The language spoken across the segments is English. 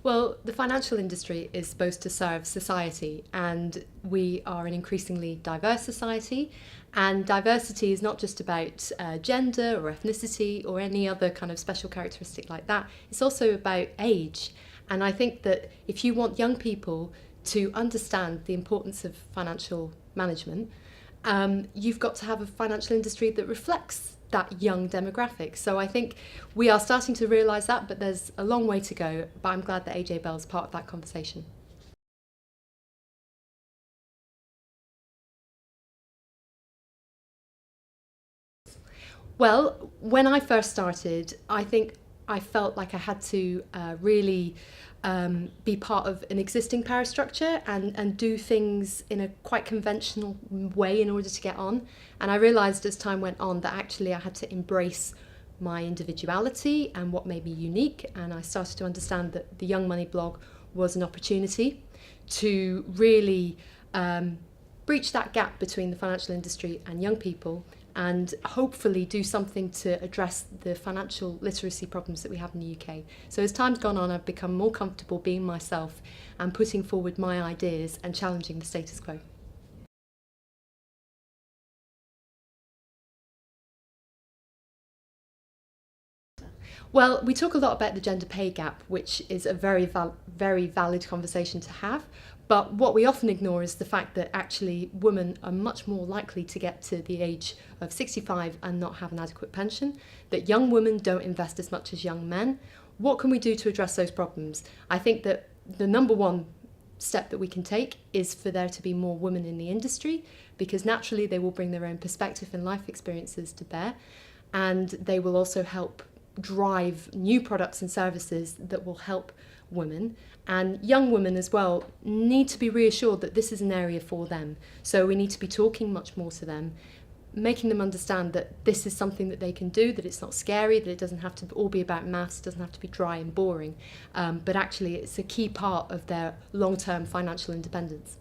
Well, the financial industry is supposed to serve society, and we are an increasingly diverse society. And diversity is not just about gender or ethnicity or any other kind of special characteristic like that. It's also about age. And I think that if you want young people to understand the importance of financial management, you've got to have a financial industry that reflects that young demographic. So I think we are starting to realise that, but there's a long way to go. But I'm glad that AJ Bell is part of that conversation. Well, when I first started, I think I felt like I had to really be part of an existing parastructure and do things in a quite conventional way in order to get on. And I realised as time went on that actually I had to embrace my individuality and what made me unique. And I started to understand that the Young Money blog was an opportunity to really breach that gap between the financial industry and young people, and hopefully do something to address the financial literacy problems that we have in the UK. So as time's gone on, I've become more comfortable being myself and putting forward my ideas and challenging the status quo. Well, we talk a lot about the gender pay gap, which is a very valid conversation to have. But what we often ignore is the fact that actually women are much more likely to get to the age of 65 and not have an adequate pension, that young women don't invest as much as young men. What can we do to address those problems? I think that the number one step that we can take is for there to be more women in the industry, because naturally they will bring their own perspective and life experiences to bear, and they will also help drive new products and services that will help women. And young women as well need to be reassured that this is an area for them. So we need to be talking much more to them, making them understand that this is something that they can do, that it's not scary, that it doesn't have to all be about maths, it doesn't have to be dry and boring, but actually it's a key part of their long-term financial independence.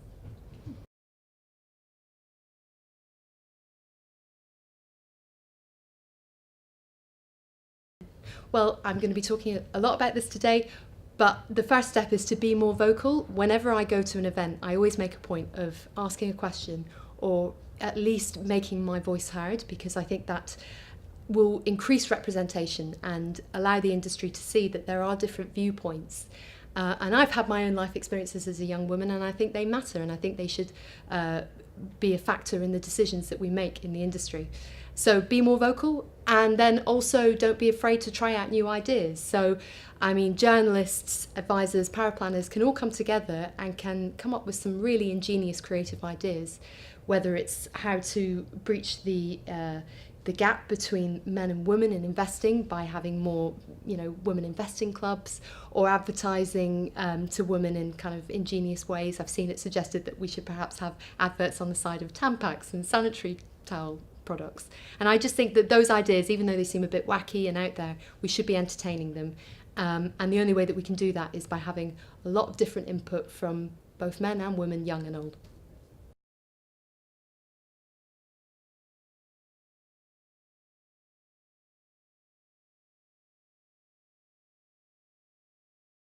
Well, I'm going to be talking a lot about this today, but the first step is to be more vocal. Whenever I go to an event, I always make a point of asking a question or at least making my voice heard, because I think that will increase representation and allow the industry to see that there are different viewpoints. And I've had my own life experiences as a young woman, and I think they matter, and I think they should be a factor in the decisions that we make in the industry. So be more vocal, and then also don't be afraid to try out new ideas. So, I mean, journalists, advisors, paraplanners can all come together and can come up with some really ingenious creative ideas, whether it's how to breach the gap between men and women in investing by having more, women investing clubs, or advertising to women in kind of ingenious ways. I've seen it suggested that we should perhaps have adverts on the side of Tampax and sanitary towel products. And I just think that those ideas, even though they seem a bit wacky and out there, we should be entertaining them. And the only way that we can do that is by having a lot of different input from both men and women, young and old.